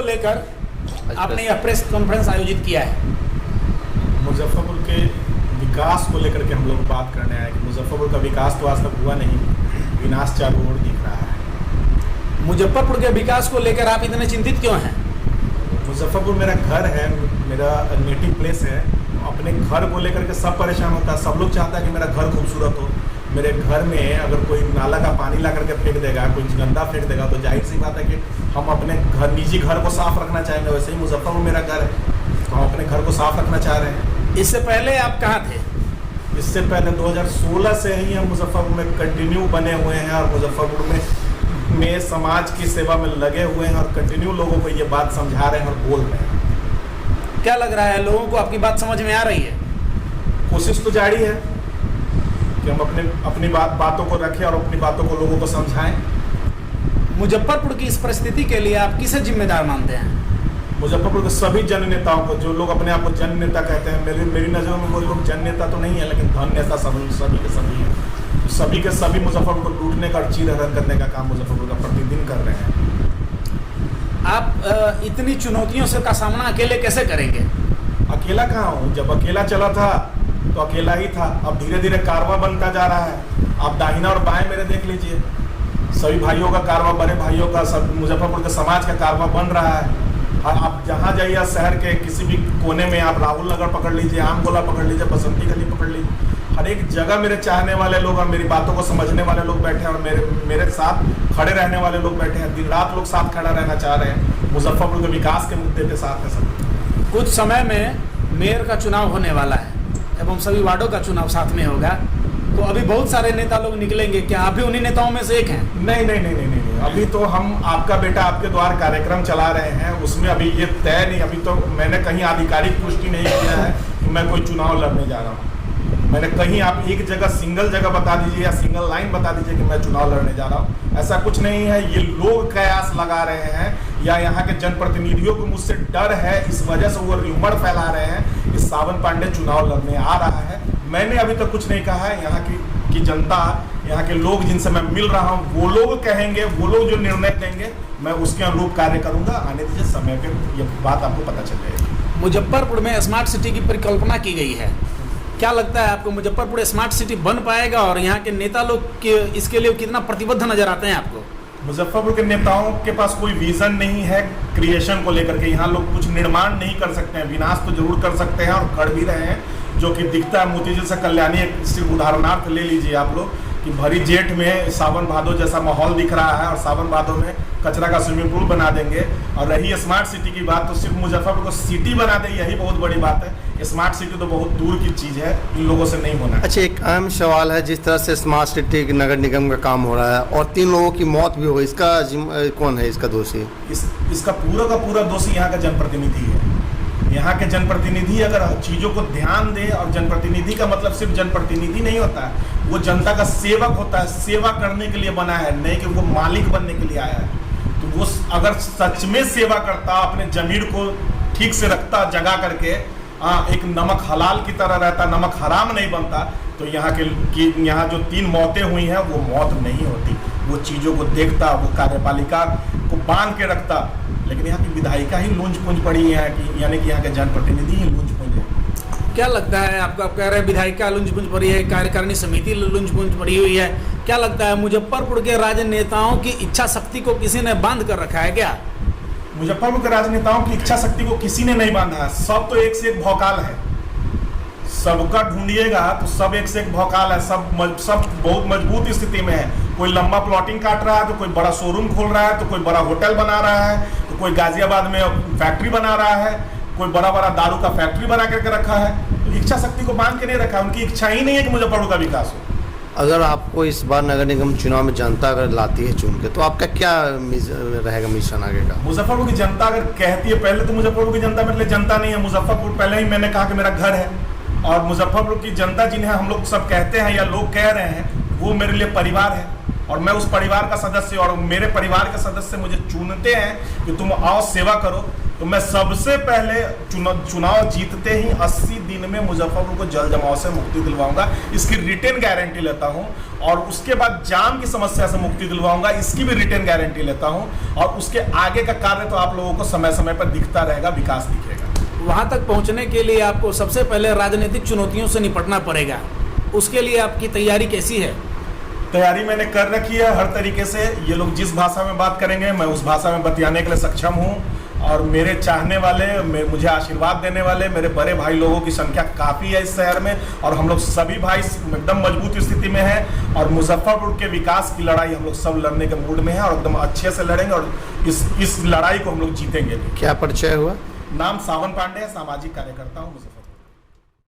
को लेकर आपने यह प्रेस कॉन्फ्रेंस आयोजित किया है? मुजफ्फरपुर के विकास को लेकर के हम लोग बात करने आए कि मुजफ्फरपुर का विकास तो आज तक हुआ नहीं, विनाश चारों ओर दिख रहा है। मुजफ्फरपुर के विकास को लेकर आप इतने चिंतित क्यों हैं? मुजफ्फरपुर मेरा घर है, मेरा नेटिव प्लेस है। अपने घर को लेकर के सब परेशान होता है, सब लोग चाहता है कि मेरा घर खूबसूरत हो। मेरे घर में अगर कोई नाला का पानी ला करके फेंक देगा, कोई गंदा फेंक देगा, तो जाहिर सी बात है कि हम अपने घर, निजी घर को साफ रखना चाहेंगे। वैसे ही मुजफ्फरपुर मेरा घर है, तो हम अपने घर को साफ रखना चाह रहे हैं। इससे पहले आप कहाँ थे? इससे पहले 2016 से ही हम मुजफ्फरपुर में कंटिन्यू बने हुए हैं और मुजफ्फरपुर में समाज की सेवा में लगे हुए हैं और कंटिन्यू लोगों को ये बात समझा रहे हैं और बोल रहे हैं। क्या लग रहा है, लोगों को आपकी बात समझ में आ रही है? कोशिश तो जारी है कि हम अपनी बातों को रखें और अपनी बातों को लोगों को समझाएं। मुजफ्फरपुर की इस परिस्थिति के लिए आप किसे जिम्मेदार मानते हैं? मुजफ्फरपुर के सभी जन नेताओं को, जो लोग अपने आप को जन नेता कहते हैं, मेरी नज़रों में वो लोग जन नेता तो नहीं है, लेकिन धन नेता सभी के सभी हैं। सभी के सभी मुजफ्फरपुर को लूटने का और चीरहरण करने का काम मुजफ्फरपुर का प्रतिदिन कर रहे हैं। आप इतनी चुनौतियों से का सामना अकेले कैसे करेंगे? अकेला कहाँ हूँ, जब अकेला चला था तो अकेला ही था। अब धीरे धीरे कारवा बनता जा रहा है। आप दाहिना और बाएं मेरे देख लीजिए, सभी भाइयों का कारवा, बड़े भाइयों का, सब मुजफ्फरपुर के समाज का कारवा बन रहा है। और आप जहाँ जाइए शहर के किसी भी कोने में, आप राहुल नगर पकड़ लीजिए, आम गोला पकड़ लीजिए, बसंती गली पकड़ लीजिए, हर एक जगह मेरे चाहने वाले लोग और मेरी बातों को समझने वाले लोग बैठे हैं और मेरे साथ खड़े रहने वाले लोग बैठे हैं। दिन रात लोग साथ खड़ा रहना चाह रहे हैं। मुजफ्फरपुर के विकास के मुद्दे के साथ है सब। कुछ समय में मेयर का चुनाव होने वाला है एवं सभी वार्डों का चुनाव साथ में होगा, तो अभी बहुत सारे नेता लोग निकलेंगे, क्या आप भी उन्हीं नेताओं में से एक हैं? नहीं, अभी तो हम आपका बेटा आपके द्वार कार्यक्रम चला रहे हैं, उसमें अभी ये तय नहीं। अभी तो मैंने कहीं आधिकारिक पुष्टि नहीं किया है कि मैं कोई चुनाव लड़ने जा रहा हूँ। मैंने कहीं, आप एक जगह सिंगल जगह बता दीजिए या सिंगल लाइन बता दीजिए कि मैं चुनाव लड़ने जा रहा हूँ, ऐसा कुछ नहीं है। ये लोग कयास लगा रहे हैं या यहाँ के जनप्रतिनिधियों को मुझसे डर है, इस वजह से वो र्यूमर फैला रहे हैं कि सावन पांडे चुनाव लड़ने आ रहा है। मैंने अभी तक कुछ नहीं कहा है। यहाँ की जनता, यहाँ के लोग जिनसे मैं मिल रहा हूँ, वो लोग कहेंगे, वो लोग जो निर्णय देंगे, मैं उसके अनुरूप कार्य करूँगा। आने दीजिए, समय पे ये बात आपको पता चल जाएगी। मुजफ्फरपुर में स्मार्ट सिटी की परिकल्पना की गई है, क्या लगता है आपको मुजफ्फरपुर स्मार्ट सिटी बन पाएगा और यहाँ के नेता लोग के इसके लिए कितना प्रतिबद्ध नजर आते हैं आपको? मुजफ्फरपुर के नेताओं के पास कोई विजन नहीं है क्रिएशन को लेकर के। यहाँ लोग कुछ निर्माण नहीं कर सकते हैं, विनाश तो जरूर कर सकते हैं और कर भी रहे हैं, जो कि दिखता है। मोतीझील से कल्याणी एक सिर्फ उदाहरणार्थ ले लीजिए आप लोग कि भरी जेठ में सावन भादो जैसा माहौल दिख रहा है और सावन भादो में कचरा का स्विमिंग पूल बना देंगे। और रही स्मार्ट सिटी की बात, तो सिर्फ मुजफ्फरपुर को सिटी बना दे, यही बहुत बड़ी बात है। स्मार्ट सिटी तो बहुत दूर की चीज़ है, इन लोगों से नहीं होना। अच्छा, एक अहम सवाल है, जिस तरह से स्मार्ट सिटी नगर निगम का काम हो रहा है और 3 लोगों की मौत भी हो, इसका कौन है इसका दोषी? इसका पूरा का पूरा दोषी यहाँ का जनप्रतिनिधि है। यहाँ के जनप्रतिनिधि अगर चीज़ों को ध्यान दे, और जनप्रतिनिधि का मतलब सिर्फ जनप्रतिनिधि नहीं होता है, वो जनता का सेवक होता है, सेवा करने के लिए बना है, नहीं कि वो मालिक बनने के लिए आया है। तो वो अगर सच में सेवा करता, अपने जमीर को ठीक से रखता, जगा करके एक नमक हलाल की तरह रहता, नमक हराम नहीं बनता, तो यहाँ जो 3 मौतें हुई हैं वो मौत नहीं होती। वो चीज़ों को देखता, वो कार्यपालिका को बांध के रखता। लेकिन यहाँ की विधायिका ही लूंज पूंज पड़ी है, कि यानी कि यहाँ के जनप्रतिनिधि ही लूंज पूंज है। क्या लगता है आपको? आप कह रहे हैं विधायिका लूंज पूंज पड़ी है, कार्यकारिणी समिति लूंज पूंज पड़ी हुई है, क्या लगता है मुजफ्फरपुर के राजनेताओं की इच्छा शक्ति को किसी ने बांध कर रखा है क्या? मुजफ्फरपुर के राजनेताओं की इच्छा शक्ति को किसी ने नहीं बांधा है। सब तो एक से एक भौकाल है, सबका ढूंढिएगा तो सब एक से एक भौकाल है। सब बहुत मजबूत स्थिति में है। कोई लंबा प्लॉटिंग काट रहा है, तो कोई बड़ा शोरूम खोल रहा है, तो कोई बड़ा होटल बना रहा है, तो कोई गाजियाबाद में फैक्ट्री बना रहा है, कोई बड़ा बड़ा दारू का फैक्ट्री बना करके रखा है। तो इच्छा शक्ति को बांध के नहीं रखा, उनकी इच्छा ही नहीं है कि मुजफ्फरपुर का विकास हो। अगर आपको इस बार नगर निगम चुनाव में जनता अगर लाती है चुन के, तो आपका क्या रहेगा मिशन आगे का? मुजफ्फरपुर की जनता अगर कहती है, पहले तो मुजफ्फरपुर की जनता मेरे लिए जनता नहीं है। मुजफ्फरपुर, पहले ही मैंने कहा कि मेरा घर है, और मुजफ्फरपुर की जनता जिन्हें हम लोग सब कहते हैं या लोग कह रहे हैं, वो मेरे लिए परिवार है। और मैं उस परिवार का सदस्य, और मेरे परिवार के सदस्य मुझे चुनते हैं कि तुम आओ सेवा करो। तो मैं सबसे पहले चुनाव जीतते ही 80 दिन में मुजफ्फरपुर को जल जमाव से मुक्ति दिलवाऊंगा, इसकी रिटेन गारंटी लेता हूं। और उसके बाद जाम की समस्या से मुक्ति दिलवाऊंगा, इसकी भी रिटेन गारंटी लेता हूं। और उसके आगे का कार्य तो आप लोगों को समय समय पर दिखता रहेगा, विकास दिखेगा। वहां तक पहुंचने के लिए आपको सबसे पहले राजनीतिक चुनौतियों से निपटना पड़ेगा, उसके लिए आपकी तैयारी कैसी है? तैयारी मैंने कर रखी है हर तरीके से। ये लोग जिस भाषा में बात करेंगे मैं उस भाषा में बतियाने के लिए सक्षम हूँ। और मेरे चाहने वाले, मुझे आशीर्वाद देने वाले मेरे बड़े भाई लोगों की संख्या काफ़ी है इस शहर में, और हम लोग सभी भाई एकदम मजबूत स्थिति में हैं। और मुजफ्फरपुर के विकास की लड़ाई हम लोग सब लड़ने के मूड में हैं और एकदम अच्छे से लड़ेंगे, और इस लड़ाई को हम लोग जीतेंगे। क्या परिचय हुआ? नाम सावन पांडे है, सामाजिक कार्यकर्ता हूँ मुजफ्फरपुर।